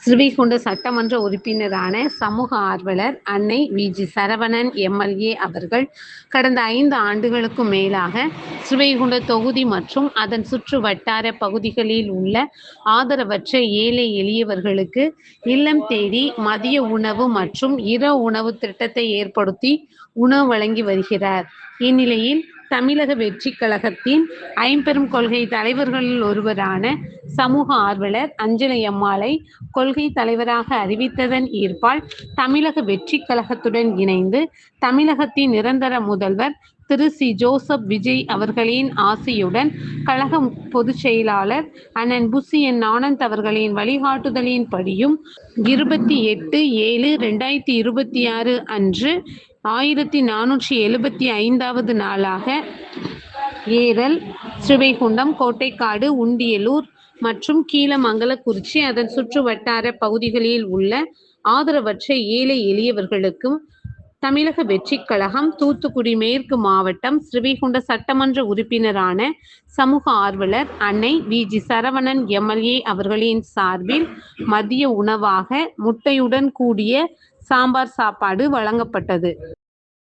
ஸ்ரீவைகுண்ட சட்டமன்ற உறுப்பினரான சமூக ஆர்வலர் அன்னை வி.ஜி. சரவணன் எம்.எல்.ஏ. அவர்கள் கடந்த 5 ஆண்டுகளுக்கும் மேலாக ஸ்ரீவைகுண்ட தொகுதி மற்றும் அதன் சுற்று வட்டார பகுதிகளில் உள்ள ஆதரவற்ற ஏழை எளியவர்களுக்கு இல்லம் தேடி மதிய உணவு மற்றும் இரவு உணவு திட்டத்தை ஏற்படுத்தி உணவு வழங்கி வருகிறார். இந்நிலையில் தமிழக வெற்றிக் கழகத்தின் ஐம்பெரும் கொள்கை தலைவர்களில் ஒருவரான சமூக ஆர்வலர் அஞ்சலை அம்மாளை கொள்கை தலைவராக அறிவித்ததன் ஈர்ப்பால் தமிழக வெற்றிக் கழகத்துடன் இணைந்து தமிழகத்தின் நிரந்தர முதல்வர் திரு சி. ஜோசப் விஜய் அவர்களின் ஆசியுடன் கழக பொதுச் செயலாளர் அண்ணன் புசி என். ஆனந்த் அவர்களின் வழிகாட்டுதலின்படியும் 28/7/2026 அன்று 1475வது நாளாக ஏரல், ஸ்ரீவைகுண்டம், கோட்டைக்காடு, உண்டியலூர் மற்றும் கீழமங்கலக்குறிச்சி அதன் சுற்று வட்டார பகுதிகளில் உள்ள ஆதரவற்ற ஏழை எளியவர்களுக்கும் தமிழக வெற்றிக் கழகம் தூத்துக்குடி மேற்கு மாவட்டம் ஸ்ரீவைகுண்ட சட்டமன்ற உறுப்பினரான சமூக ஆர்வலர் அன்னை வி.ஜி. சரவணன் எம்.எல்.ஏ. அவர்களின் சார்பில் மதிய உணவாக முட்டையுடன் கூடிய சாம்பார் சாப்பாடு வழங்கப்பட்டது.